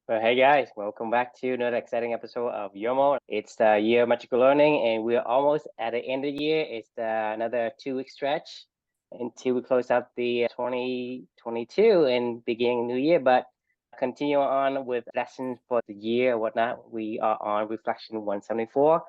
Well, hey guys, welcome back to another exciting episode of YOML. It's the year of magical learning, and we're almost at the end of the year. It's another 2 week stretch until we close out the 2022 and beginning new year. But continue on with lessons for the year and whatnot. We are on reflection 174,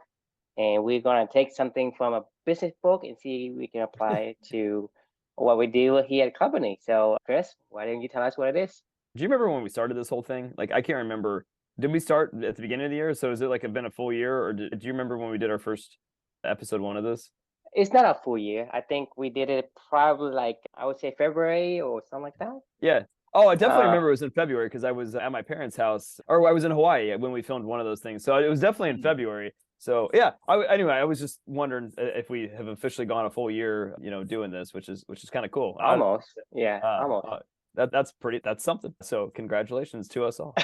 and we're going to take something from a business book and see if we can apply it to what we do here at the company. So, Chris, why don't you tell us what it is? Do you remember when we started this whole thing? Like, I can't remember. Did we start at the beginning of the year? So is it like been a full year, or do you remember when we did our first episode one of this? It's not a full year. I think we did it probably like I would say February or something like that. Yeah. Oh, I definitely Uh, remember it was in February because I was at my parents' house, or I was in Hawaii when we filmed one of those things. So it was definitely in February. So yeah. Anyway, I was just wondering if we have officially gone a full year, doing this, which is kind of cool. Almost. Yeah, Uh, almost. uh, that's something. So congratulations to us all.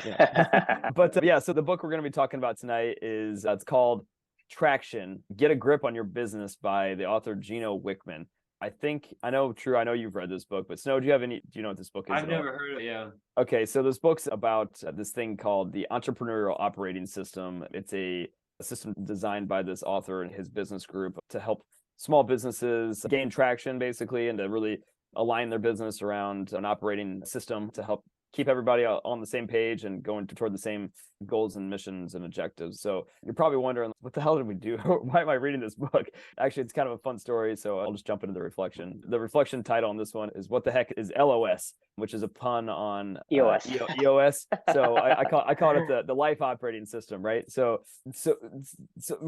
But yeah, so the book we're going to be talking about tonight is it's called Traction: Get a Grip on Your Business by the author Gino Wickman. I know you've read this book, but Snow, do you know what this book is? I've never heard of it. Yeah. Okay, so this book's about this thing called the Entrepreneurial Operating System. It's a system designed by this author and his business group to help small businesses gain traction, basically, and to really align their business around an operating system to help keep everybody on the same page and going toward the same goals and missions and objectives. So you're probably wondering, what the hell did we do? Why am I reading this book? Actually, it's kind of a fun story, so I'll just jump into the reflection. The reflection title on this one is "What the heck is LOS?" which is a pun on EOS. EOS. So I call it the life operating system, right? So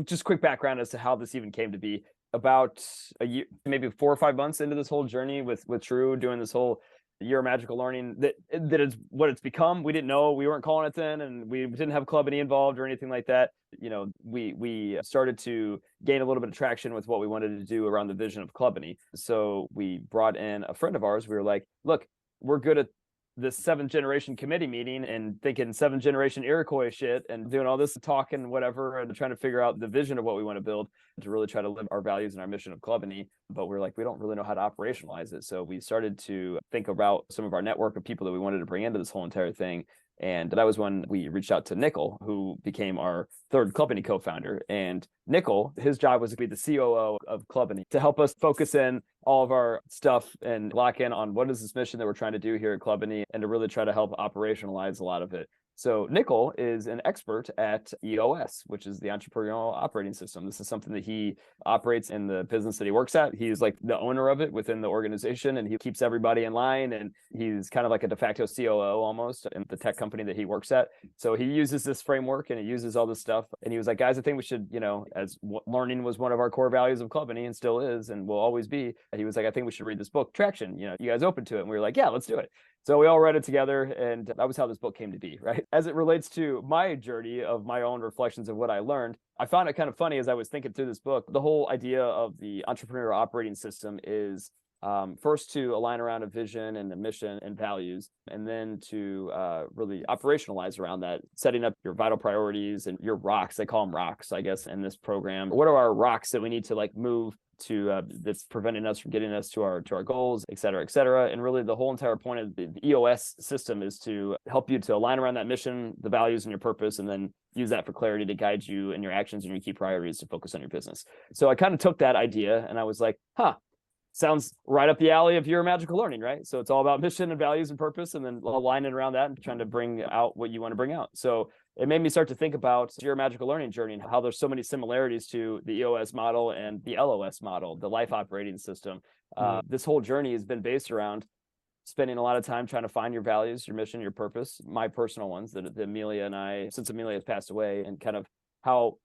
just quick background as to how this even came to be. About a year, maybe 4 or 5 months into this whole journey with True, doing this whole year of magical learning, that is what it's become. We didn't know, we weren't calling it then, and we didn't have Club Any involved or anything like that. We started to gain a little bit of traction with what we wanted to do around the vision of Club Any. So we brought in a friend of ours. We were like, look, we're good at this 7th generation committee meeting and thinking 7th generation Iroquois shit and doing all this talking and whatever and trying to figure out the vision of what we want to build to really try to live our values and our mission of Club Any. But we're like, we don't really know how to operationalize it. So we started to think about some of our network of people that we wanted to bring into this whole entire thing. And that was when we reached out to Nickel, who became our 3rd Club Any co-founder. And Nickel, his job was to be the COO of Club Any, to help us focus in all of our stuff and lock in on what is this mission that we're trying to do here at Club Any, and to really try to help operationalize a lot of it. So Nickel is an expert at EOS, which is the Entrepreneurial Operating System. This is something that he operates in the business that he works at. He's like the owner of it within the organization, and he keeps everybody in line, and he's kind of like a de facto COO almost in the tech company that he works at. So he uses this framework and he uses all this stuff. And he was like, guys, I think we should, as learning was one of our core values of Club Any and still is and will always be, he was like, I think we should read this book, Traction. You guys open to it? And we were like, yeah, let's do it. So we all read it together, and that was how this book came to be, right? As it relates to my journey of my own reflections of what I learned, I found it kind of funny as I was thinking through this book. The whole idea of the entrepreneurial operating system is first to align around a vision and a mission and values, and then to really operationalize around that, setting up your vital priorities and your rocks. They call them rocks, I guess, in this program. What are our rocks that we need to move to that's preventing us from getting us to our goals, et cetera, et cetera. And really the whole entire point of the EOS system is to help you to align around that mission, the values, and your purpose, and then use that for clarity to guide you in your actions and your key priorities to focus on your business. So I kind of took that idea and I was like, sounds right up the alley of your magical learning, right? So it's all about mission and values and purpose, and then aligning around that and trying to bring out what you want to bring out. So it made me start to think about your magical learning journey and how there's so many similarities to the EOS model and the LOS model, the life operating system. This whole journey has been based around spending a lot of time trying to find your values, your mission, your purpose, my personal ones that Amelia and I, since Amelia has passed away, and kind of how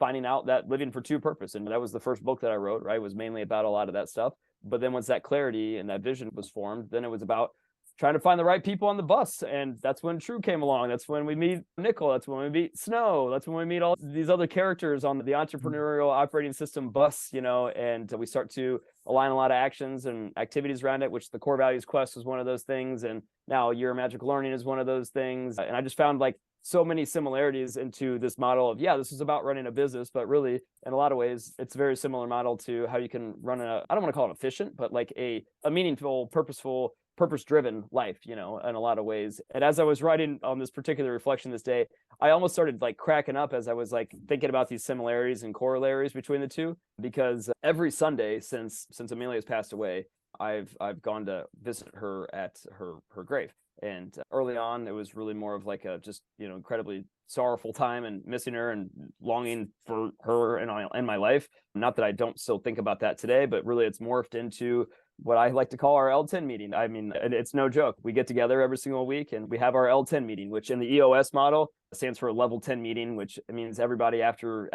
finding out that living for true purpose. And that was the first book that I wrote, right? It was mainly about a lot of that stuff. But then once that clarity and that vision was formed, then it was about trying to find the right people on the bus. And that's when True came along. That's when we meet Nickel. That's when we meet Snow. That's when we meet all these other characters on the entrepreneurial operating system bus, and we start to align a lot of actions and activities around it, which the core values quest was one of those things. And now Year of Magical Learning is one of those things. And I just found so many similarities into this model of, this is about running a business, but really in a lot of ways, it's a very similar model to how you can run I don't want to call it efficient, but a meaningful, purposeful, purpose-driven life, in a lot of ways. And as I was writing on this particular reflection this day, I almost started like cracking up as I was like thinking about these similarities and corollaries between the two, because every Sunday since Amelia's passed away, I've gone to visit her at her grave. And early on, it was really more of like a just, incredibly sorrowful time and missing her and longing for her in my life. Not that I don't still think about that today, but really it's morphed into what I like to call our L10 meeting. I mean, it's no joke. We get together every single week and we have our L10 meeting, which in the EOS model stands for a level 10 meeting, which means everybody after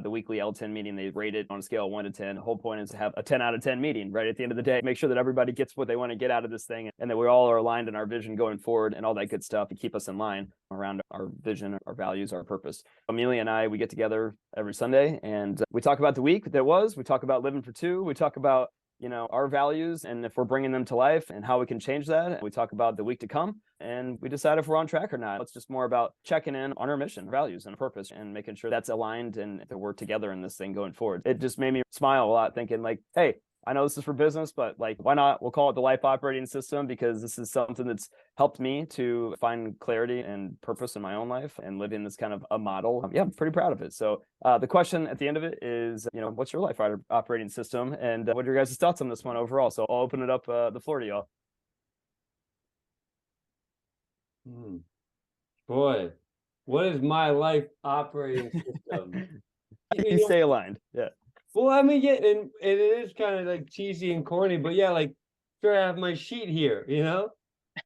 the weekly L10 meeting, they rate it on a scale of 1 to 10. The whole point is to have a 10 out of 10 meeting, right? At the end of the day, make sure that everybody gets what they want to get out of this thing and that we all are aligned in our vision going forward and all that good stuff to keep us in line around our vision, our values, our purpose. Amelia and I, we get together every Sunday and we talk about the week that was, we talk about living for two, we talk about our values and if we're bringing them to life and how we can change that. We talk about the week to come and we decide if we're on track or not. It's just more about checking in on our mission, values, and purpose and making sure that's aligned and that we're together in this thing going forward. It just made me smile a lot thinking like, hey, I know this is for business, but like, why not? We'll call it the life operating system because this is something that's helped me to find clarity and purpose in my own life and living this kind of a model. Yeah, I'm pretty proud of it. So the question at the end of it is, what's your life operating system? And what are your guys' thoughts on this one overall? So I'll open it up the floor to y'all. Boy, what is my life operating system? You stay aligned. Yeah. Well, I mean, yeah, and it is kind of like cheesy and corny, but yeah, like sure I have my sheet here,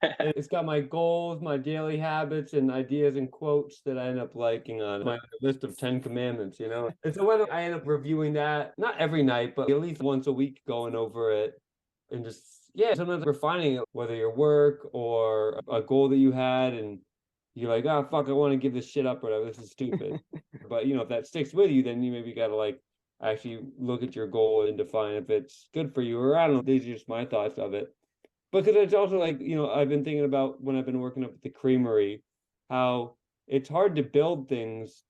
And it's got my goals, my daily habits, and ideas and quotes that I end up liking on my list of 10 commandments, And so whether I end up reviewing that, not every night, but at least once a week, going over it and just, yeah, sometimes refining it, whether your work or a goal that you had, and you're like, oh, fuck, I want to give this shit up or whatever, this is stupid. But, if that sticks with you, then you maybe got to like, actually look at your goal and define if it's good for you, or I don't know, these are just my thoughts of it. Because it's also like, I've been thinking about when I've been working up at the creamery, how it's hard to build things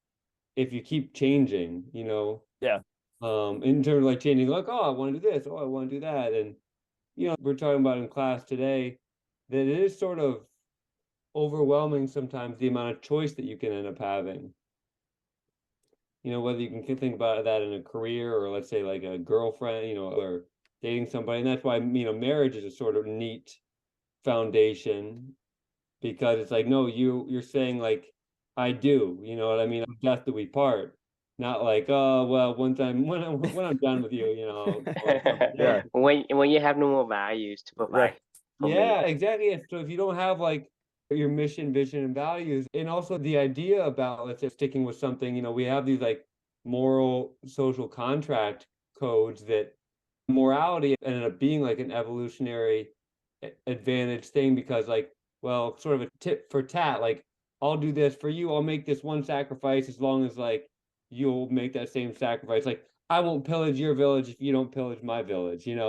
if you keep changing, Yeah. In terms of like changing, like, oh, I want to do this, oh, I want to do that. And, we're talking about in class today that it is sort of overwhelming sometimes the amount of choice that you can end up having. Whether you can think about that in a career or let's say like a girlfriend, or dating somebody. And that's why, marriage is a sort of neat foundation because it's like, no, you're saying like, I do, you know what I mean? Death do we part. Not like, oh, well, one time when I'm done with you, Yeah. When you have no more values to provide. Right. Yeah, exactly. So if you don't have like your mission, vision, and values, and also the idea about, let's say, sticking with something, we have these like moral social contract codes that morality ended up being like an evolutionary advantage thing because like, well, sort of a tit for tat, like I'll do this for you, I'll make this one sacrifice as long as like you'll make that same sacrifice. Like I won't pillage your village if you don't pillage my village, And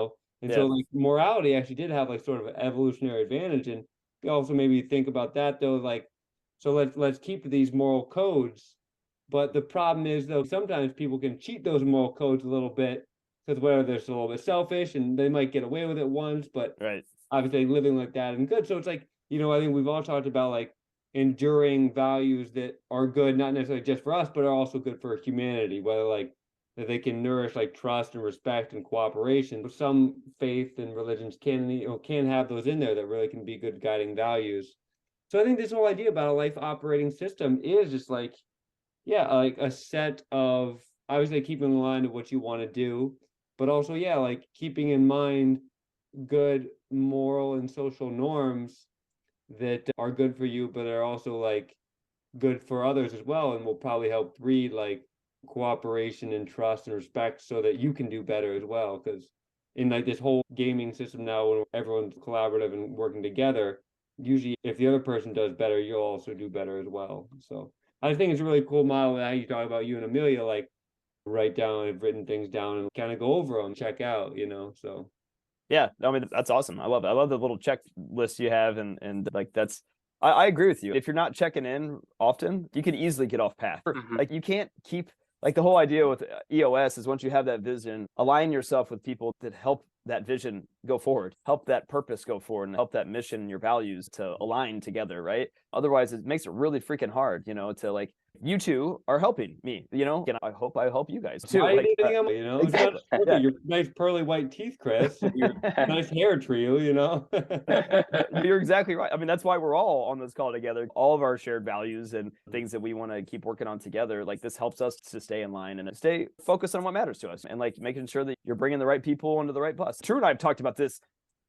so like morality actually did have like sort of an evolutionary advantage. And you also maybe think about that though, like, so let's keep these moral codes. But the problem is though, sometimes people can cheat those moral codes a little bit because whether they're a little bit selfish and they might get away with it once, but right. Obviously living like that and good. So it's like, I think we've all talked about like enduring values that are good, not necessarily just for us, but are also good for humanity, whether like that they can nourish like trust and respect and cooperation. Some faith and religions can have those in there that really can be good guiding values. So I think this whole idea about a life operating system is just like, yeah, like a set of obviously keeping in line with what you want to do, but also, yeah, like keeping in mind good moral and social norms that are good for you, but are also like good for others as well, and will probably help breed like cooperation and trust and respect so that you can do better as well. Because in like this whole gaming system now, when everyone's collaborative and working together, usually if the other person does better, you'll also do better as well. So I think it's a really cool model that you talk about you and Amelia, like write down, have written things down and kind of go over them, check out, so. Yeah, I mean, that's awesome. I love it. I love the little checklist you have. And like, I agree with you. If you're not checking in often, you can easily get off path. Mhm. Like you can't keep, like the whole idea with EOS is once you have that vision, align yourself with people that help that vision go forward, help that purpose go forward, and help that mission and your values to align together, right? Otherwise, it makes it really freaking hard, to like, you two are helping me, and I hope I help you guys too. Why Like, do you think exactly. Look Yeah. at your nice pearly white teeth, Chris, and your nice hair trio, You're exactly right. I mean, that's why we're all on this call together. All of our shared values and things that we want to keep working on together. Like, this helps us to stay in line and stay focused on what matters to us, and like making sure that you're bringing the right people onto the right bus. True and I have talked about this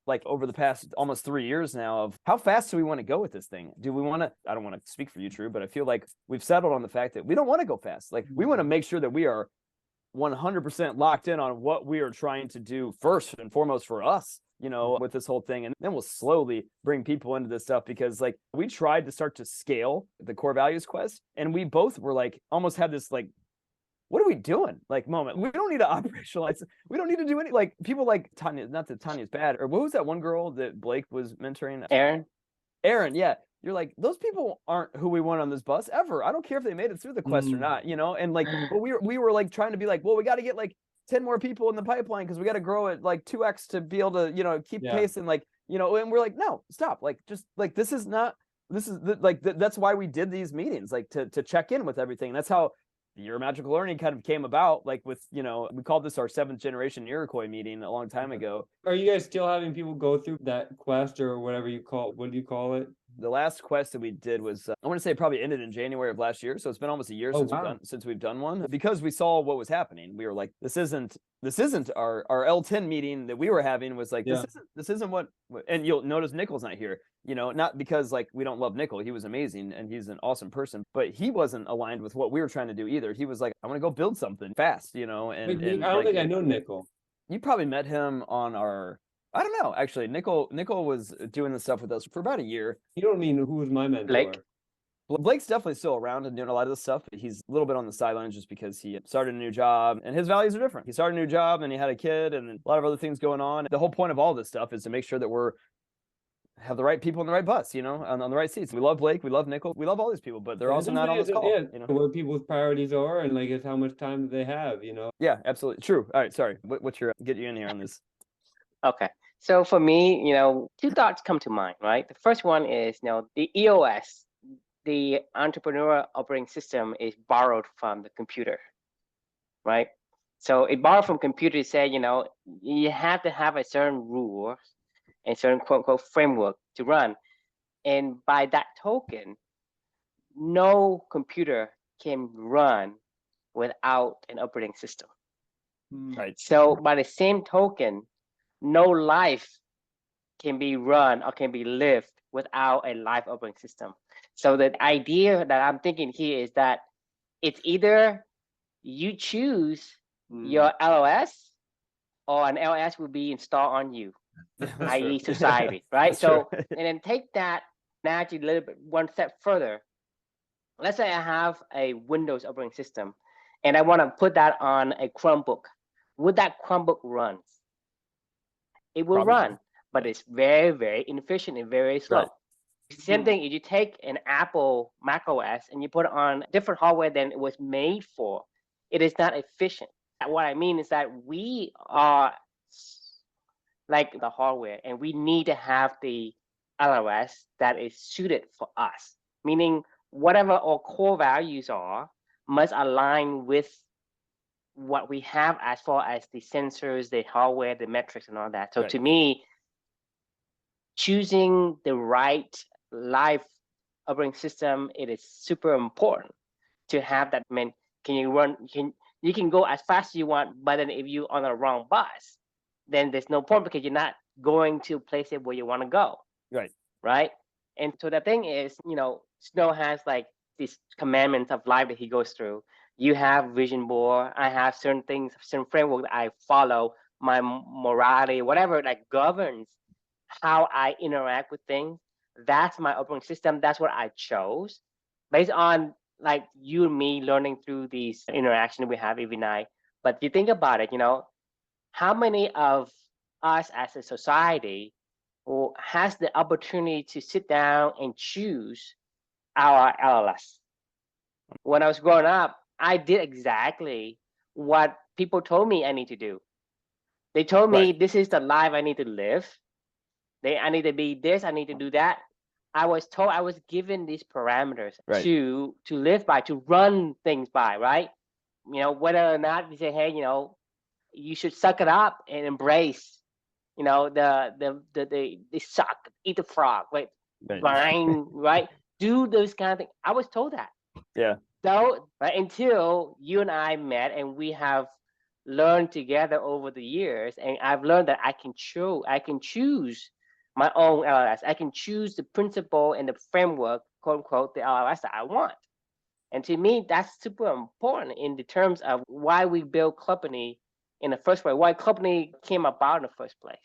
like over the past almost 3 years now, of how fast do we want to go with this thing? Do we want to, I don't want to speak for you, True, but I feel like we've settled on the fact that we don't want to go fast. Like, we want to make sure that we are 100% locked in on what we are trying to do first and foremost for us, with this whole thing. And then we'll slowly bring people into this stuff, because like, we tried to start to scale the core values quest, and we both were like, almost had this like, what are we doing? Like, moment. We don't need to operationalize. We don't need to do any, like, people like Tanya, not that Tanya's bad, or what was that one girl that Blake was mentoring? Aaron, yeah. You're like, those people aren't who we want on this bus ever. I don't care if they made it through the quest or not, and like, but we were like trying to be like, well, we got to get like 10 more people in the pipeline, because we got to grow it like 2x to be able to, keep pace, and like, and we're like, no, stop. Like, just like, this is that's why we did these meetings, like to check in with everything. And that's how Your Magical Learning kind of came about, like with, we called this our 7th generation Iroquois meeting a long time ago. Are you guys still having people go through that quest, or whatever you call it? What do you call it? The last quest that we did was, I want to say, probably ended in January of last year. So it's been almost a year since we've done one, because we saw what was happening. We were like, this isn't our L10 meeting that we were having was like, this isn't what, and you'll notice Nickel's not here, not because like we don't love Nickel. He was amazing and he's an awesome person, but he wasn't aligned with what we were trying to do either. He was like, I want to go build something fast, and I don't like, think I know Nickel. You probably met him on I don't know, actually. Nickel was doing this stuff with us for about a year. You don't mean who was my mentor? Blake? Blake's definitely still around and doing a lot of this stuff. He's a little bit on the sidelines just because he started a new job and his values are different. He started a new job and he had a kid and a lot of other things going on. The whole point of all this stuff is to make sure that we're have the right people on the right bus, on the right seats. We love Blake, we love Nickel, we love all these people, but they're also not on this call. Where people's priorities are, and like, it's how much time they have, Yeah, absolutely. True. All right, sorry. What's your, get you in here on this? Okay. So for me, 2 thoughts come to mind, right? The first one is, the EOS, the Entrepreneurial Operating System, is borrowed from the computer, right? So it borrowed from computer to say, you have to have a certain rules and certain quote unquote framework to run. And by that token, no computer can run without an operating system. Right. So by the same token, no life can be run or can be lived without a live operating system. So the idea that I'm thinking here is that it's either you choose your LOS, or an LOS will be installed on you, i.e. society, right? So, and then take that analogy a little bit one step further. Let's say I have a Windows operating system and I want to put that on a Chromebook. Would that Chromebook run? It will run, but it's very, very inefficient and very slow. Right. Same thing, if you take an Apple Mac OS and you put it on different hardware than it was made for, it is not efficient. What I mean is that we are like the hardware, and we need to have the LOS that is suited for us, meaning whatever our core values are must align with what we have as far as the sensors, the hardware, the metrics, and all that. So to me, choosing the right live operating system, it is super important to have that. I mean, you can go as fast as you want, but then if you're on the wrong bus, then there's no point, because you're not going to place it where you want to go. Right. And so the thing is, Snow has like these commandments of life that he goes through. You have vision board. I have certain things, certain framework that I follow, my morality, whatever that governs how I interact with things. That's my operating system. That's what I chose based on like you and me learning through these interactions we have every night. But if you think about it, how many of us as a society has the opportunity to sit down and choose our LLS? When I was growing up, I did exactly what people told me I need to do. They told me Right. this is the life I need to live. I need to be this, I need to do that. I was told, I was given these parameters Right. to live by, to run things by, right? Whether or not you say, hey, you should suck it up and embrace, the suck, eat the frog, right? Right. Grind, right? Do those kind of things. I was told that. Yeah. So, right, until you and I met and we have learned together over the years, and I've learned that I can choose my own LLS. I can choose the principle and the framework, quote unquote, the LLS that I want. And to me, that's super important in the terms of why we build company in the first place, why company came about in the first place.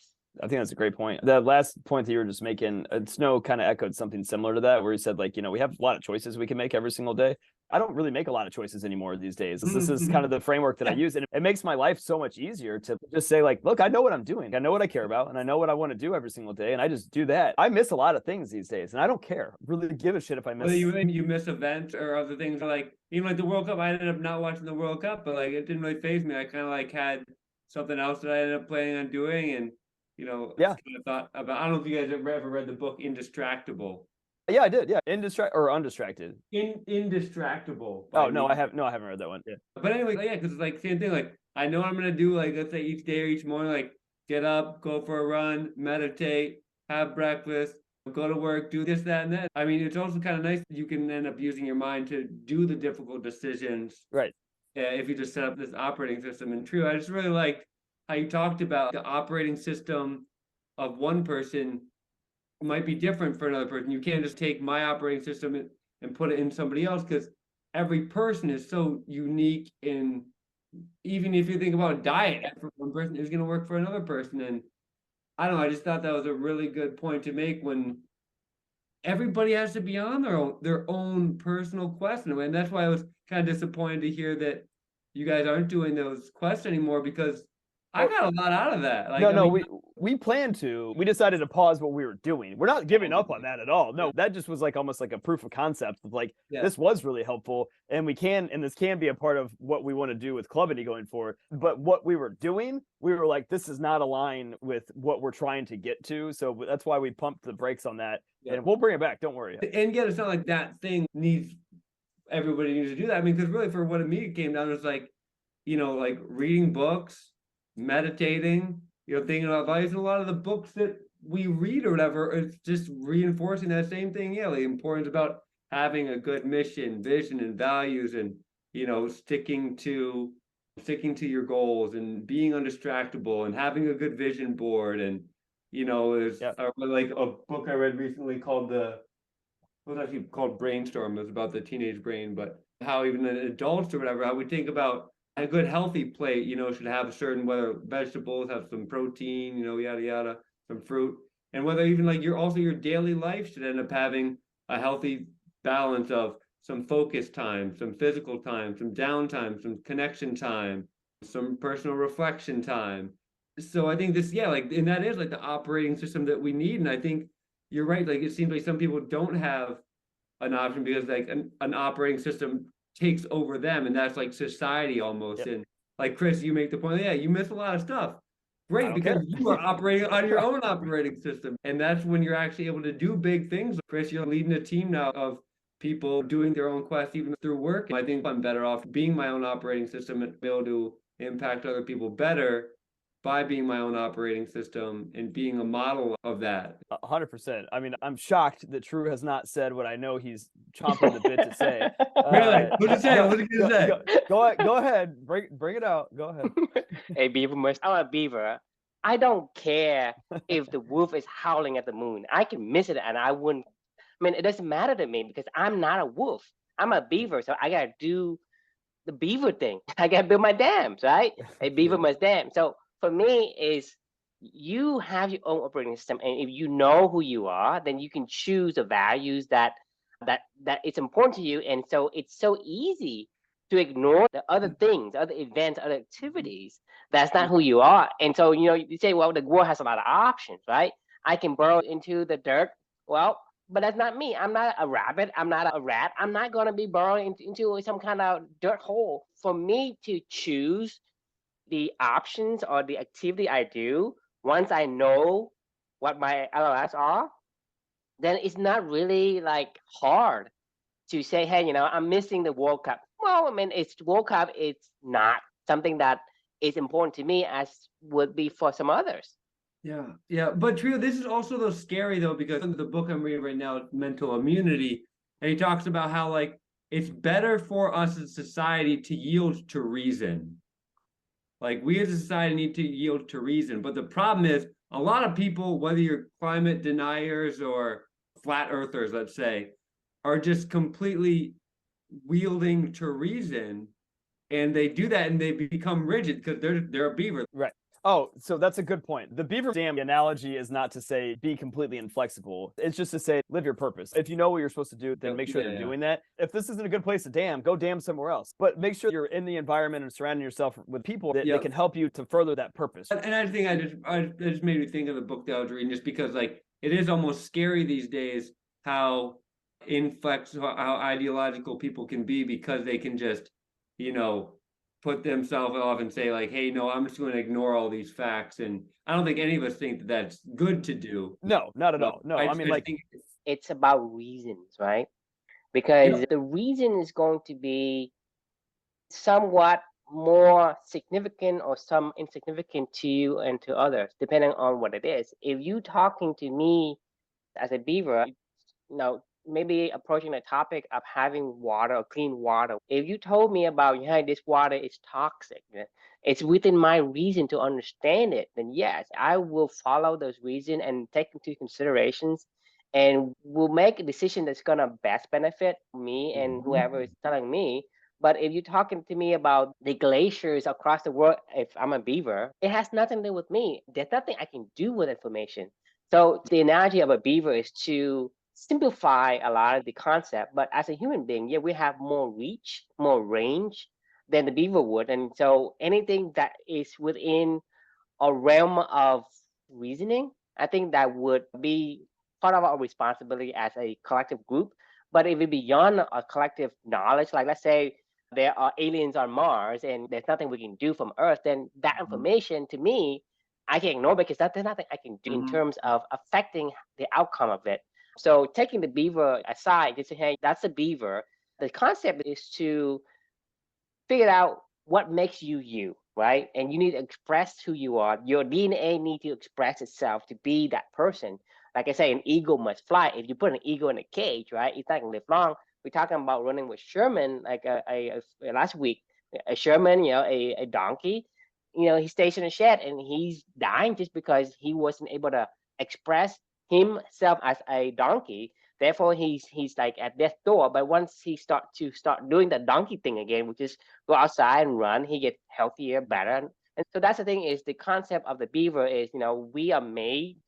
I think that's a great point. That last point that you were just making, Snow kind of echoed something similar to that, where he said, like, we have a lot of choices we can make every single day. I don't really make a lot of choices anymore these days. This is kind of the framework that I use. And it makes my life so much easier to just say, like, look, I know what I'm doing. I know what I care about, and I know what I want to do every single day. And I just do that. I miss a lot of things these days, and I don't care. Really give a shit if I miss. Well, you miss events or other things, like even like the World Cup. I ended up not watching the World Cup, but like it didn't really faze me. I kind of like had something else that I ended up planning on doing, and Yeah. kind of thought about. I don't know if you guys have ever read the book Indistractable. Yeah, I did. Yeah, undistracted. Indistractable. Oh no, I haven't read that one. Yeah. But anyway, yeah, because it's like same thing. Like I know what I'm gonna do. Like let's say each day or each morning, like get up, go for a run, meditate, have breakfast, go to work, do this, that, and that. I mean, it's also kind of nice that you can end up using your mind to do the difficult decisions. Right. If you just set up this operating system. And true, I just really like how you talked about the operating system of one person might be different for another person. You can't just take my operating system and put it in somebody else, because every person is so unique. And even if you think about diet, for one person is going to work for another person. And I don't know, I just thought that was a really good point to make, when everybody has to be on their own personal quest. And that's why I was kind of disappointed to hear that you guys aren't doing those quests anymore, because I got a lot out of that. Like, we plan to. We decided to pause what we were doing. We're not giving up on that at all. No, that just was like almost like a proof of concept of like, this was really helpful, and this can be a part of what we want to do with Clubity going forward. But what we were doing, we were like, this is not aligned with what we're trying to get to. So that's why we pumped the brakes on that, and we'll bring it back. Don't worry. And again, it's not like that thing everybody needs to do that. I mean, because really, for what it came down, it's like, like reading books, meditating, thinking about values. And a lot of the books that we read or whatever, it's just reinforcing that same thing. Yeah, the importance about having a good mission, vision, and values, and sticking to your goals, and being undistractable, and having a good vision board. And there's like a book I read recently called it was actually called Brainstorm. It was about the teenage brain, but how even adults or whatever, how we think about a good healthy plate, should have a certain, whether vegetables have some protein, yada yada, some fruit, and whether even like your daily life should end up having a healthy balance of some focus time, some physical time, some downtime, some connection time, some personal reflection time. So I think this, and that is like the operating system that we need. And I think you're right. Like it seems like some people don't have an option, because like an operating system takes over them, and that's like society almost. And like Chris, you make the point, you miss a lot of stuff. Great, because you are operating on your own operating system, and that's when you're actually able to do big things. Chris, you're leading a team now of people doing their own quests, even through work. I think I'm better off being my own operating system and be able to impact other people better by being my own operating system and being a model of that. 100%. I mean, I'm shocked that True has not said what I know he's chomping the bit to say. Really? What'd you say? What did you say? Go ahead. Bring it out. Go ahead. Hey, Beaver, I'm a beaver. I don't care if the wolf is howling at the moon. I can miss it, and I wouldn't. I mean, it doesn't matter to me, because I'm not a wolf. I'm a beaver, so I gotta do the beaver thing. I gotta build my dams, right? A beaver must dam. So for me, is you have your own operating system, and if you know who you are, then you can choose the values that it's important to you. And so it's so easy to ignore the other things, other events, other activities. That's not who you are. And so you say, well, the world has a lot of options, right? I can burrow into the dirt. Well, but that's not me. I'm not a rabbit. I'm not a rat. I'm not going to be burrowing into some kind of dirt hole. For me to choose the options or the activity I do, once I know what my LLS are, then it's not really like hard to say, hey, I'm missing the World Cup. Well, I mean, it's World Cup. It's not something that is important to me as would be for some others. Yeah, yeah. But Trio, this is also though scary though, because the book I'm reading right now, Mental Immunity, and he talks about how like it's better for us as society to yield to reason. Like we as a society need to yield to reason. But the problem is a lot of people, whether you're climate deniers or flat earthers, let's say, are just completely wielding to reason, and they do that and they become rigid because they're a beaver. Right. Oh, so that's a good point. The beaver dam analogy is not to say be completely inflexible. It's just to say live your purpose. If you know what you're supposed to do, then make sure you're doing that. If this isn't a good place to dam, go dam somewhere else. But make sure you're in the environment and surrounding yourself with people that can help you to further that purpose. And I think I just made me think of the book that I was reading, just because like it is almost scary these days how how ideological people can be, because they can just, put themselves off and say like, hey, no, I'm just going to ignore all these facts. And I don't think any of us think that that's good to do. No, not at all. No, I mean, like, it's about reasons, right? Because the reason is going to be somewhat more significant or some insignificant to you and to others, depending on what it is. If you talking to me as a beaver, maybe approaching the topic of having water or clean water. If you told me about, hey, this water is toxic, it's within my reason to understand it, then yes, I will follow those reasons and take into considerations and will make a decision that's going to best benefit me and whoever is telling me. But if you're talking to me about the glaciers across the world, if I'm a beaver, it has nothing to do with me. There's nothing I can do with information. So the analogy of a beaver is to simplify a lot of the concept, but as a human being, we have more reach, more range than the beaver would. And so anything that is within a realm of reasoning, I think that would be part of our responsibility as a collective group. But if it's beyond a collective knowledge, like let's say there are aliens on Mars and there's nothing we can do from Earth, then that information to me, I can ignore because there's nothing I can do in terms of affecting the outcome of it. So taking the beaver aside, just say, hey, that's a beaver. The concept is to figure out what makes you you, right? And you need to express who you are. Your DNA needs to express itself to be that person. Like I say, an eagle must fly. If you put an eagle in a cage, right, it's not gonna live long. We're talking about running with Sherman, like last week, a Sherman, a donkey, he stays in a shed and he's dying just because he wasn't able to express himself as a donkey. Therefore, he's like at death's door. But once he start doing the donkey thing again, which is go outside and run, he gets healthier, better. And so that's the thing, is the concept of the beaver is, we are made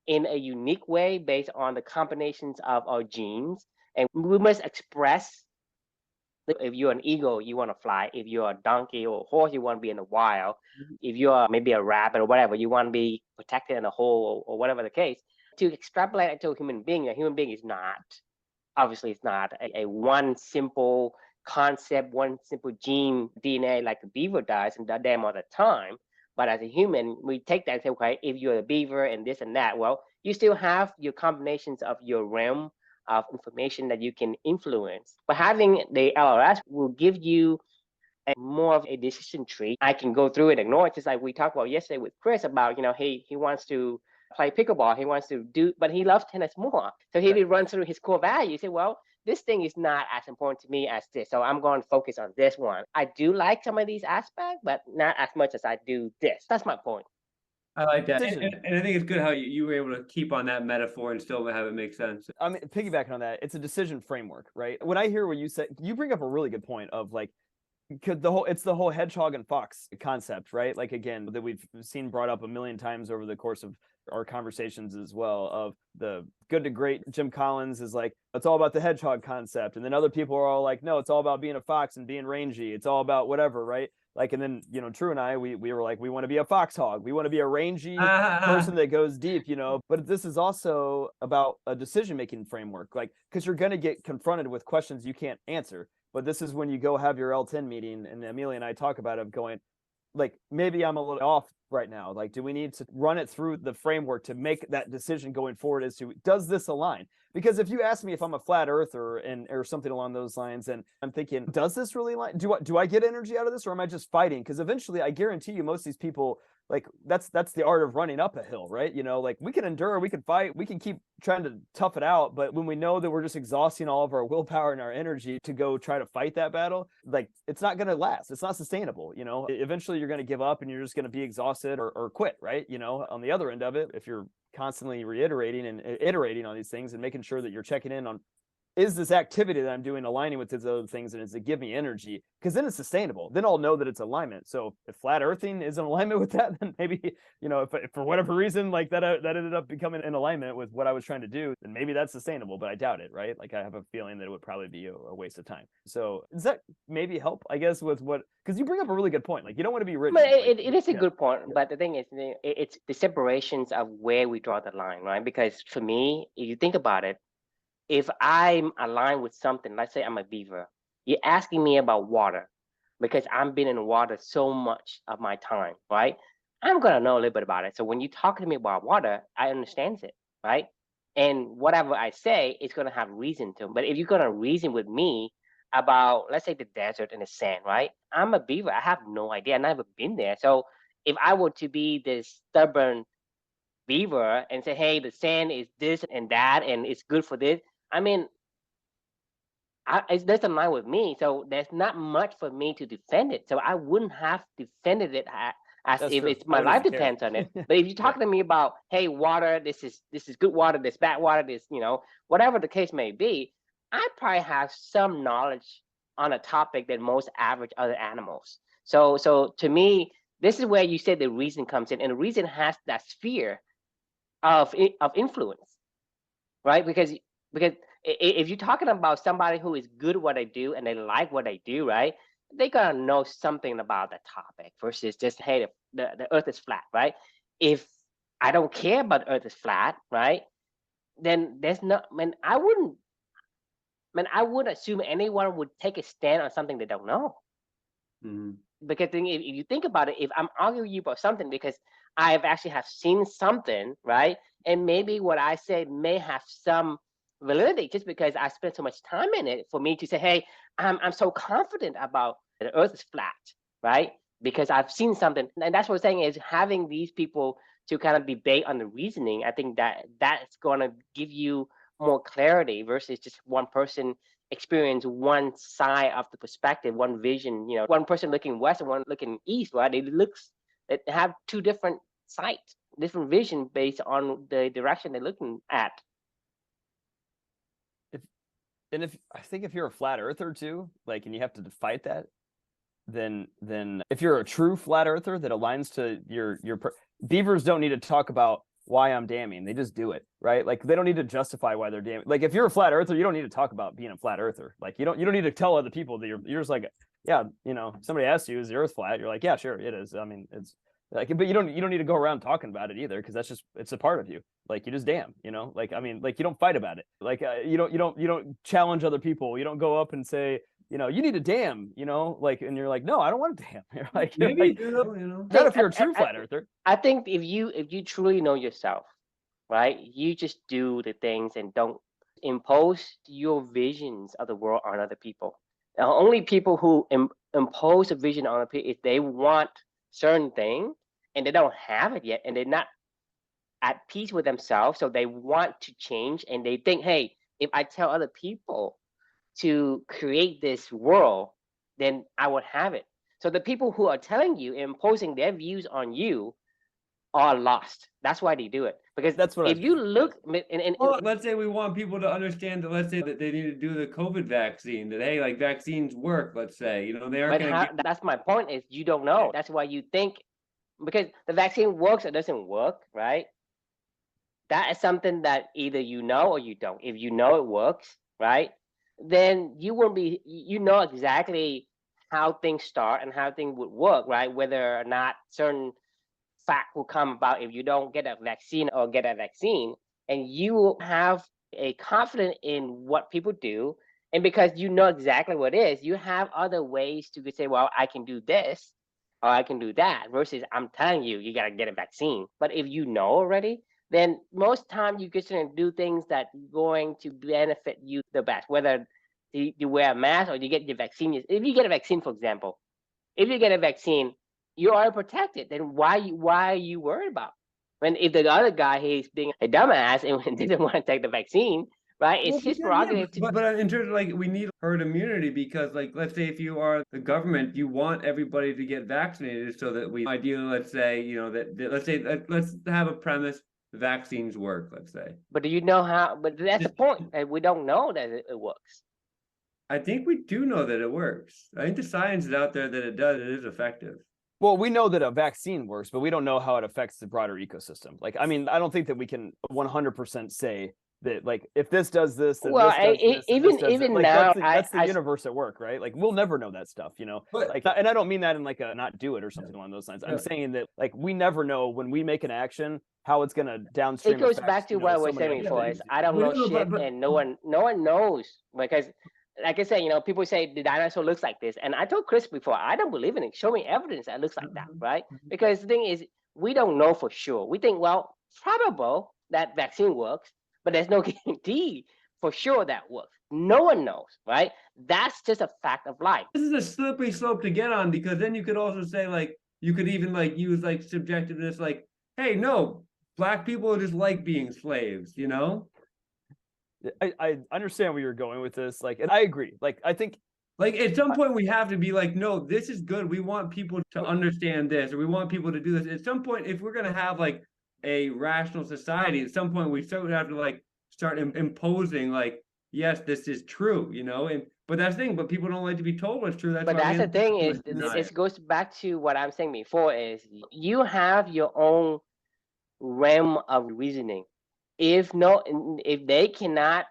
in a unique way based on the combinations of our genes, and we must express. If you're an eagle, you want to fly. If you're a donkey or a horse, you want to be in the wild. If you're maybe a rabbit or whatever, you want to be protected in a hole or whatever the case. To extrapolate it to a human being is not, obviously it's not a one simple concept, one simple gene DNA like the beaver does and that damn all the time. But as a human, we take that and say, okay, if you're a beaver and this and that, well, you still have your combinations of your realm of information that you can influence. But having the LRS will give you more of a decision tree. I can go through and ignore it, just like we talked about yesterday with Chris about, he wants to play pickleball, he wants to do, but he loves tennis more. So he did run through his core values. Say, well, this thing is not as important to me as this, so I'm going to focus on this one. I do like some of these aspects, but not as much as I do this. That's my point. I like that. And I think it's good how you were able to keep on that metaphor and still have it make sense. I mean, piggybacking on that, it's a decision framework, right? When I hear what you say, you bring up a really good point of like, it's the whole hedgehog and fox concept, right? Like, again, that we've seen brought up a million times over the course of our conversations as well, of the good to great. Jim Collins is like, it's all about the hedgehog concept. And then other people are all like, no, it's all about being a fox and being rangy. It's all about whatever, right? Like, and then, True and I, we were like, we want to be a foxhog. We want to be a rangy person that goes deep, but this is also about a decision-making framework, like, because you're going to get confronted with questions you can't answer. But this is when you go have your L10 meeting, and Amelia and I talk about it, going, like maybe I'm a little off right now. Like, do we need to run it through the framework to make that decision going forward as to, does this align? Because if you ask me if I'm a flat earther or something along those lines, and I'm thinking, does this really align? Do I get energy out of this, or am I just fighting? Because eventually, I guarantee you, most of these people, like, that's the art of running up a hill, right? You know, like, we can endure, we can fight, we can keep trying to tough it out, but when we know that we're just exhausting all of our willpower and our energy to go try to fight that battle, like, it's not going to last. It's not sustainable. You know, eventually you're going to give up and you're just going to be exhausted or quit, right? You know, on the other end of it, if you're constantly reiterating and iterating on these things and making sure that you're checking in on, is this activity that I'm doing aligning with these other things, and does it give me energy? Because then it's sustainable. Then I'll know that it's alignment. So if flat earthing is in alignment with that, then maybe, you know, if for whatever reason, like that ended up becoming in alignment with what I was trying to do, then maybe that's sustainable, but I doubt it, right? Like, I have a feeling that it would probably be a waste of time. So does that maybe help, I guess, with what, because you bring up a really good point. Like, you don't want to be rigid. But Like, it is a good point. But the thing is, it's the separations of where we draw the line, right? Because for me, if you think about it, if I'm aligned with something, let's say I'm a beaver, you're asking me about water because I've been in water so much of my time, right? I'm gonna know a little bit about it. So when you talk to me about water, I understand it, right? And whatever I say is gonna have reason to. But if you're gonna reason with me about, let's say, the desert and the sand, right? I'm a beaver. I have no idea. I've never been there. So if I were to be this stubborn beaver and say, hey, the sand is this and that, and it's good for this, I mean, it doesn't line with me, so there's not much for me to defend it. So I wouldn't have defended it as that's if true. it's my life depends on it. But if you're talking to me about, hey, water, this is good water, this bad water, this, you know, whatever the case may be, I probably have some knowledge on a topic than most average other animals. So to me, this is where you say the reason comes in, and the reason has that sphere of influence, right? Because if you're talking about somebody who is good at what they do and they like what they do, right? They're gonna know something about the topic versus just, hey, the earth is flat, right? If I don't care about the earth is flat, right? Then there's no, I wouldn't assume anyone would take a stand on something they don't know. Mhm. Because if you think about it, if I'm arguing you about something because I've actually have seen something, right? And maybe what I say may have some validity just because I spent so much time in it for me to say, hey, I'm so confident about the earth is flat, right? Because I've seen something. And that's what I'm saying is having these people to kind of debate on the reasoning, I think that's going to give you more clarity versus just one person experience one side of the perspective, one vision, you know, one person looking west and one looking east, right? It have two different sights, different vision based on the direction they're looking at. If I think if you're a flat earther too, like, and you have to fight that, then if you're a true flat earther that aligns to beavers don't need to talk about why I'm damming. They just do it, right? Like, they don't need to justify why they're damming. Like, if you're a flat earther, you don't need to talk about being a flat earther. Like, you don't need to tell other people that you're just like, yeah, you know, somebody asks you, is the earth flat? You're like, yeah, sure, it is. I mean, it's like, but you don't need to go around talking about it either, because that's just, it's a part of you. Like, you just dam, you know, like, I mean, like, you don't fight about it. Like, you don't challenge other people. You don't go up and say, you know, you need a dam, you know, like, and you're like, no, I don't want a dam. You're like, Maybe, you know, not if you're a true flat earther. I think if you truly know yourself, right, you just do the things and don't impose your visions of the world on other people. Now, only people who impose a vision on other people, if they want certain thing and they don't have it yet, and they're not at peace with themselves, so they want to change, and they think, hey, if I tell other people to create this world, then I would have it. So the people who are telling you, imposing their views on you, are lost. That's why they do it. Because That's what if you look, well, let's say we want people to understand that, let's say that they need to do the COVID vaccine, that, hey, like, vaccines work, let's say, you know, they aren't going to that's my point, is you don't know. That's why you think, because the vaccine works or doesn't work, right? That is something that either you know or you don't. If you know it works, right, then you won't be, you know exactly how things start and how things would work, right? Whether or not certain fact will come about if you don't get a vaccine or get a vaccine, and you will have a confidence in what people do. And because you know exactly what it is, you have other ways to say, well, I can do this. or I can do that, versus I'm telling you, you got to get a vaccine. But if you know already, then most time you're just going to do things that going to benefit you the best, whether you wear a mask or you get your vaccine. If you get a vaccine, for example, if you get a vaccine, you are protected. Then why are you worried about? When if the other guy, he's being a dumbass and didn't want to take the vaccine, right? It's his prerogative. But in terms of like, we need herd immunity because, like, let's say if you are the government, you want everybody to get vaccinated so that we ideally, let's say, let's have a premise: the vaccines work. Let's say. But do you know how? But that's the point. We don't know that it works. I think we do know that it works. I think the science is out there that it does. It is effective. Well, we know that a vaccine works, but we don't know how it affects the broader ecosystem. Like, I mean, I don't think that we can 100% say that, like, if this does this, then well, this does this, even even like, now, that's the universe at work, right? Like, we'll never know that stuff, you know. But, like, and I don't mean that in like a not do it or something along those lines. I'm saying that, like, we never know when we make an action how it's gonna downstream. It goes back to what I was saying before. Is I don't know shit, and no one knows, because, like I said, you know, people say the dinosaur looks like this, and I told Chris before, I don't believe in it. Show me evidence that looks like that, right? Because the thing is, we don't know for sure. We think, well, probable that vaccine works, but there's no guarantee for sure that works. No one knows, right? That's just a fact of life. This is a slippery slope to get on, because then you could also say, like, you could even like use like subjectiveness, like, hey, no, Black people just like being slaves, you know? I understand where you're going with this, like, and I agree. Like, I think, like, at some point we have to be like, no, this is good. We want people to understand this, or we want people to do this. At some point, if we're gonna have like a rational society, at some point we start have to like start imposing, like, yes, this is true, you know. And but that's the thing. But people don't like to be told what's true. But that's the thing is, it goes back to what I'm saying before: is you have your own realm of reasoning. If they cannot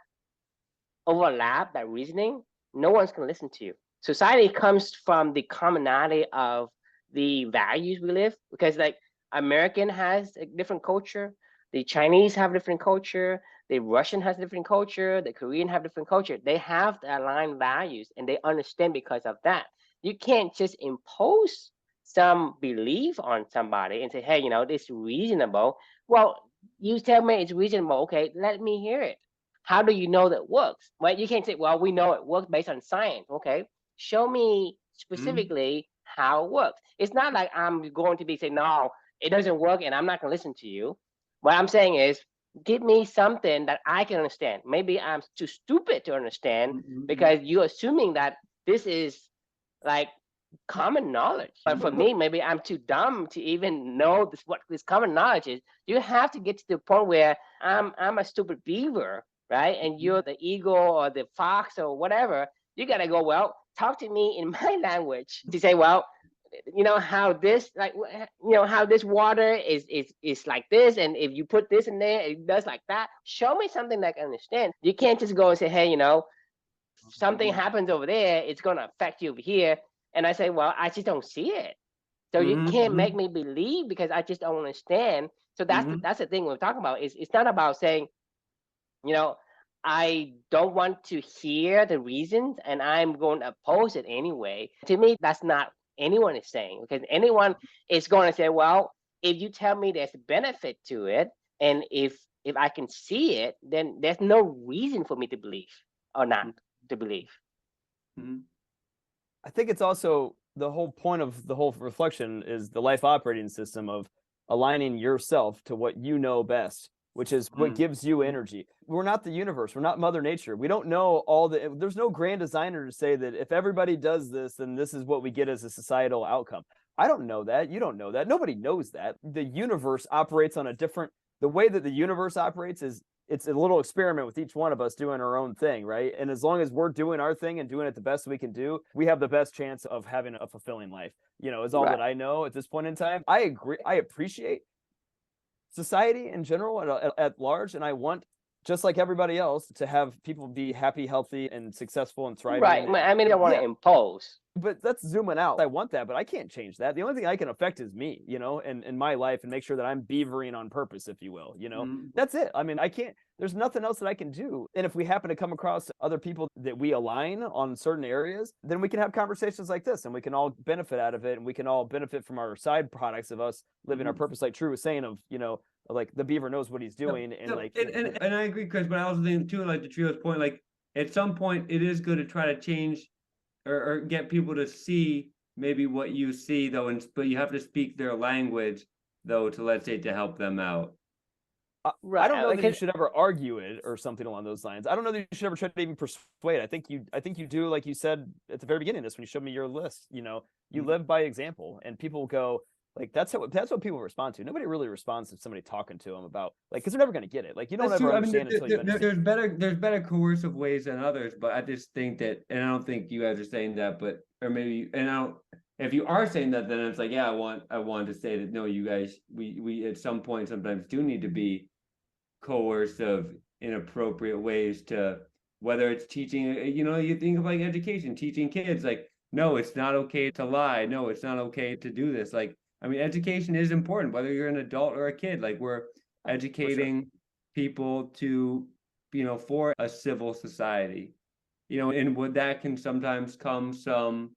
overlap that reasoning, no one's gonna listen to you. Society comes from the commonality of the values we live, because like American has a different culture, the Chinese have a different culture, the Russian has a different culture, the Korean have different culture. They have the aligned values, and they understand because of that. You can't just impose some belief on somebody and say, hey, you know, this is reasonable. Well, you tell me it's reasonable. Okay, let me hear it. How do you know that works? Right? You can't say, well, we know it works based on science. Okay, show me specifically how it works. It's not like I'm going to be saying, no, it doesn't work, and I'm not going to listen to you. What I'm saying is, give me something that I can understand. Maybe I'm too stupid to understand because you're assuming that this is like common knowledge. But for me, maybe I'm too dumb to even know what this common knowledge is. You have to get to the point where I'm a stupid beaver, right? And you're the eagle or the fox or whatever. You gotta go, well, talk to me in my language to say, well, you know how this, like, you know how this water is like this, and if you put this in there, it does like that. Show me something that I can understand. You can't just go and say, hey, you know, something happens over there, it's gonna affect you over here. And I say, well, I just don't see it. So you can't make me believe because I just don't understand. So that's the thing we're talking about. It's not about saying, you know, I don't want to hear the reasons and I'm going to oppose it anyway. To me, that's not anyone is saying, because anyone is going to say, well, if you tell me there's a benefit to it, and if I can see it, then there's no reason for me to believe or not to believe. I think it's also the whole point of the whole reflection is the life operating system of aligning yourself to what you know best, which is what gives you energy. We're not the universe. We're not Mother Nature. We don't know there's no grand designer to say that if everybody does this, then this is what we get as a societal outcome. I don't know that. You don't know that. Nobody knows that. The universe operates on the way that the universe operates is it's a little experiment with each one of us doing our own thing, right? And as long as we're doing our thing and doing it the best we can do, we have the best chance of having a fulfilling life, you know, is all that I know at this point in time. I agree. I appreciate society in general at large, and I want, just like everybody else, to have people be happy, healthy, and successful and thriving. Right. I mean, I want to impose. But that's zooming out. I want that, but I can't change that. The only thing I can affect is me, you know, and my life, and make sure that I'm beavering on purpose, if you will, you know. That's it. I mean, I can't. there's nothing else that I can do. And if we happen to come across other people that we align on certain areas, then we can have conversations like this and we can all benefit out of it. And we can all benefit from our side products of us living our purpose, like True was saying, of, like the beaver knows what he's doing. And I agree, Chris, but I also think too, like to Trio's point, like at some point it is good to try to change or get people to see maybe what you see though, but you have to speak their language though, to let's say to help them out. Right. I don't know that you should ever argue it or something along those lines. I don't know that you should ever try to even persuade. I think you do, like you said at the very beginning of this, when you showed me your list, you live by example, and people go, like, that's what people respond to. Nobody really responds to somebody talking to them about, like, because they're never going to get it. Like, you don't ever understand until you understand. There's better coercive ways than others, but I just think that, and I don't think you guys are saying that, but, or maybe, and I don't, if you are saying that, then it's like, yeah, I want to say that, no, you guys, we at some point sometimes do need to be coercive, inappropriate ways to, whether it's teaching, you think of like education, teaching kids, like, no, it's not okay to lie. No, it's not okay to do this. Like, I mean, education is important, whether you're an adult or a kid. Like, we're educating people to, for a civil society, and with that can sometimes come some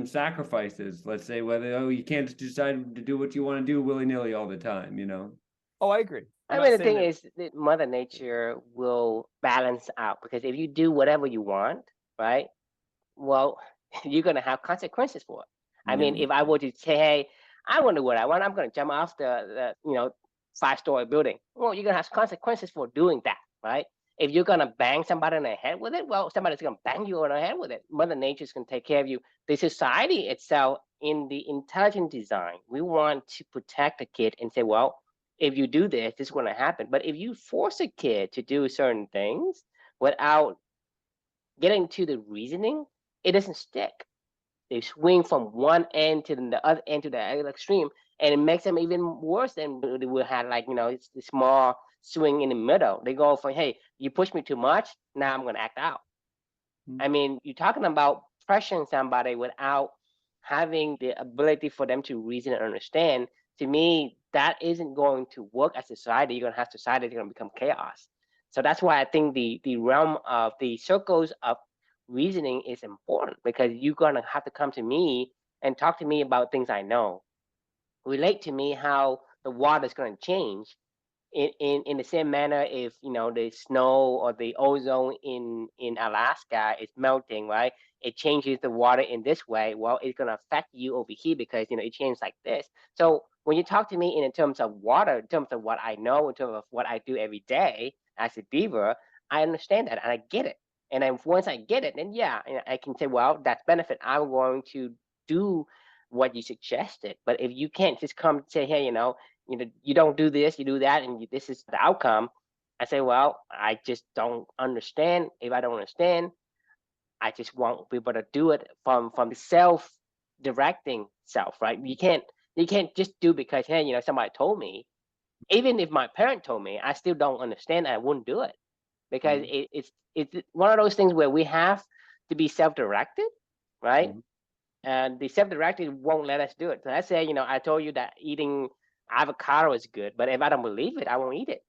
sacrifices. Let's say whether, you can't just decide to do what you want to do willy-nilly all the time, Oh, I agree. I mean, the thing is that Mother Nature will balance out, because if you do whatever you want, right, well, you're going to have consequences for it. I mean, if I were to say, hey, I want to do what I want, I'm going to jump off the 5-story building. Well, you're going to have consequences for doing that, right? If you're going to bang somebody on the head with it, well, somebody's going to bang you on the head with it. Mother Nature's going to take care of you. The society itself, in the intelligent design, we want to protect the kid and say, well, if you do this, this is going to happen. But if you force a kid to do certain things without getting to the reasoning, it doesn't stick. They swing from one end to the other end to the other extreme, and it makes them even worse than they would have, like, it's the small swing in the middle. They go from, hey, you push me too much, now I'm going to act out. I mean, you're talking about pressuring somebody without having the ability for them to reason and understand. To me, that isn't going to work as a society. You're going to have society that's going to become chaos. So that's why I think the realm of the circles of reasoning is important, because you're going to have to come to me and talk to me about things I know. Relate to me how the water is going to change in the same manner. If the snow or the ozone in Alaska is melting, right, it changes the water in this way. Well, it's going to affect you over here because it changes like this. So when you talk to me in terms of water, in terms of what I know, in terms of what I do every day as a beaver, I understand that and I get it. And then once I get it, then yeah, I can say, well, that's benefit. I'm going to do what you suggested. But if you can't just come and say, hey, you don't do this, you do that, and this is the outcome, I say, well, I just don't understand. If I don't understand, I just want people to do it from the self-directing self, right? You can't just do because, hey, somebody told me. Even if my parent told me, I still don't understand. I wouldn't do it, because it's one of those things where we have to be self-directed, right? And the self-directed won't let us do it. So let's say, I told you that eating avocado is good, but if I don't believe it, I won't eat it.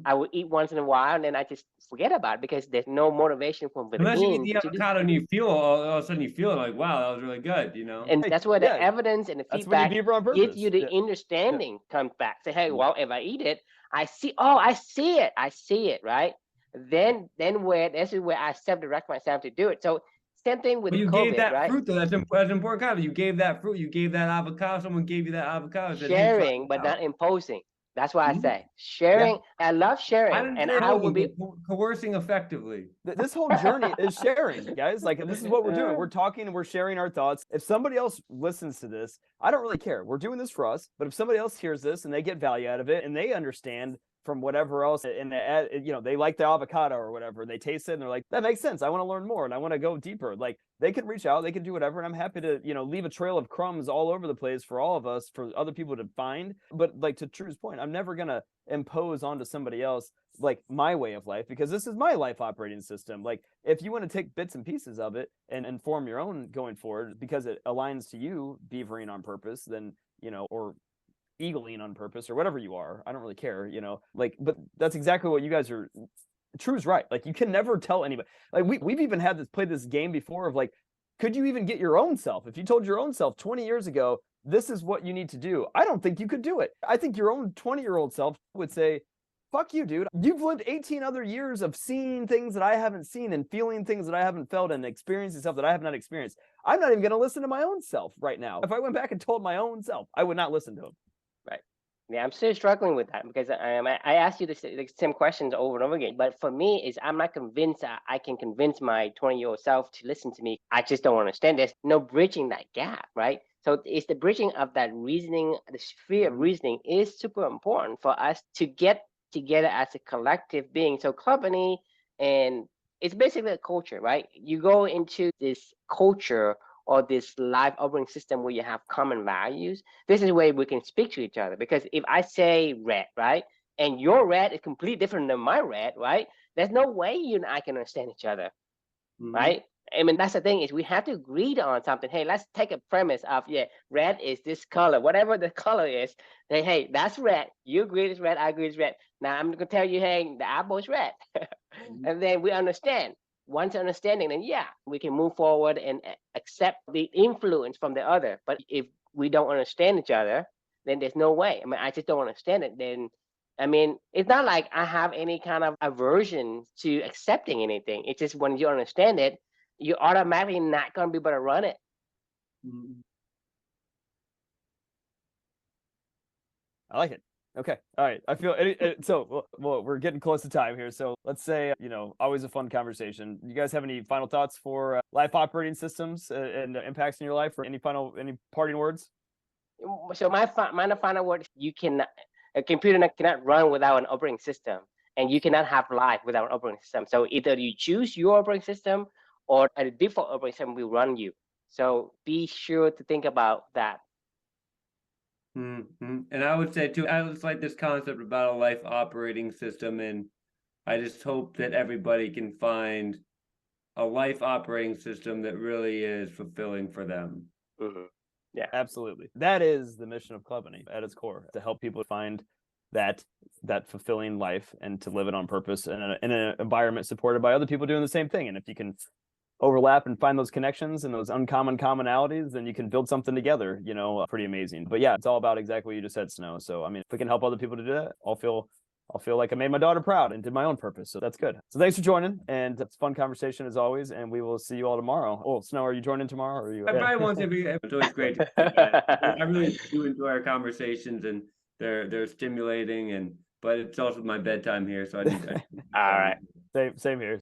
I will eat once in a while, and then I just forget about it because there's no motivation from within. Unless you eat the avocado and you feel all of a sudden you feel like, wow, that was really good, And that's where the evidence and the feedback gives you the understanding comes back. Say, hey, well, if I eat it, I see it, right? Then this is where I self-direct myself to do it. So same thing with you COVID, gave that right? fruit though. That's important. Kind of, you gave that fruit. You gave that avocado. Someone gave you that avocado. Sharing, but not imposing. That's why I say sharing. I love sharing, and I will be coercing effectively. This whole journey is sharing, guys. Like, this is what we're doing. We're talking and we're sharing our thoughts. If somebody else listens to this, I don't really care. We're doing this for us. But if somebody else hears this and they get value out of it and they understand from whatever else, and they like the avocado or whatever, they taste it and they're like, that makes sense. I want to learn more and I want to go deeper. Like, they can reach out, they can do whatever, and I'm happy to leave a trail of crumbs all over the place for all of us, for other people to find. But like, to True's point, I'm never gonna impose onto somebody else like my way of life, because this is my life operating system. Like, if you want to take bits and pieces of it and form your own going forward because it aligns to you beavering on purpose, then or eagling on purpose or whatever you are. I don't really care, like, but that's exactly what you guys are. True is right. Like, you can never tell anybody. Like, we've even had this played this game before of like, could you even get your own self? If you told your own self 20 years ago, this is what you need to do, I don't think you could do it. I think your own 20-year-old self would say, fuck you, dude. You've lived 18 other years of seeing things that I haven't seen and feeling things that I haven't felt and experiencing stuff that I have not experienced. I'm not even going to listen to my own self right now. If I went back and told my own self, I would not listen to him. Right. Yeah, I'm still struggling with that because I asked you the same questions over and over again. But for me, is I'm not convinced that I can convince my 20-year-old self to listen to me. I just don't understand. There's no bridging that gap, right? So it's the bridging of that reasoning, the sphere of reasoning is super important for us to get together as a collective being. So company, and it's basically a culture, right? You go into this culture or this life operating system where you have common values. This is where we can speak to each other. Because if I say red, right, and your red is completely different than my red, right, there's no way you and I can understand each other, right? I mean, that's the thing, is we have to agree on something. Hey, let's take a premise of, red is this color, whatever the color is. Hey, that's red. You agree it's red, I agree it's red. Now I'm gonna tell you, hey, the apple is red. And then we understand. Once understanding, then we can move forward and accept the influence from the other. But if we don't understand each other, then there's no way. I mean, I just don't understand it. Then, I mean, it's not like I have any kind of aversion to accepting anything. It's just when you understand it, you're automatically not going to be able to run it. I like it. Okay. All right. I feel so. Well, we're getting close to time here. So let's say, always a fun conversation. You guys have any final thoughts for life operating systems and impacts in your life, or any parting words? So my final word: a computer cannot run without an operating system, and you cannot have life without an operating system. So either you choose your operating system, or a default operating system will run you. So be sure to think about that. And I would say too, I just like this concept about a life operating system, and I just hope that everybody can find a life operating system that really is fulfilling for them. Yeah, absolutely. That is the mission of Clubany at its core, to help people find that fulfilling life and to live it on purpose in an environment supported by other people doing the same thing. And if you can overlap and find those connections and those uncommon commonalities, then you can build something together, pretty amazing. But yeah, it's all about exactly what you just said, Snow. So, I mean, if we can help other people to do that, I'll feel like I made my daughter proud and did my own purpose. So that's good. So thanks for joining, and it's a fun conversation as always, and we will see you all tomorrow. Oh, Snow, are you joining tomorrow? Or are you? I probably won't say it's always great. I really do enjoy our conversations, and they're stimulating, but it's also my bedtime here, so I need. All right. Same here.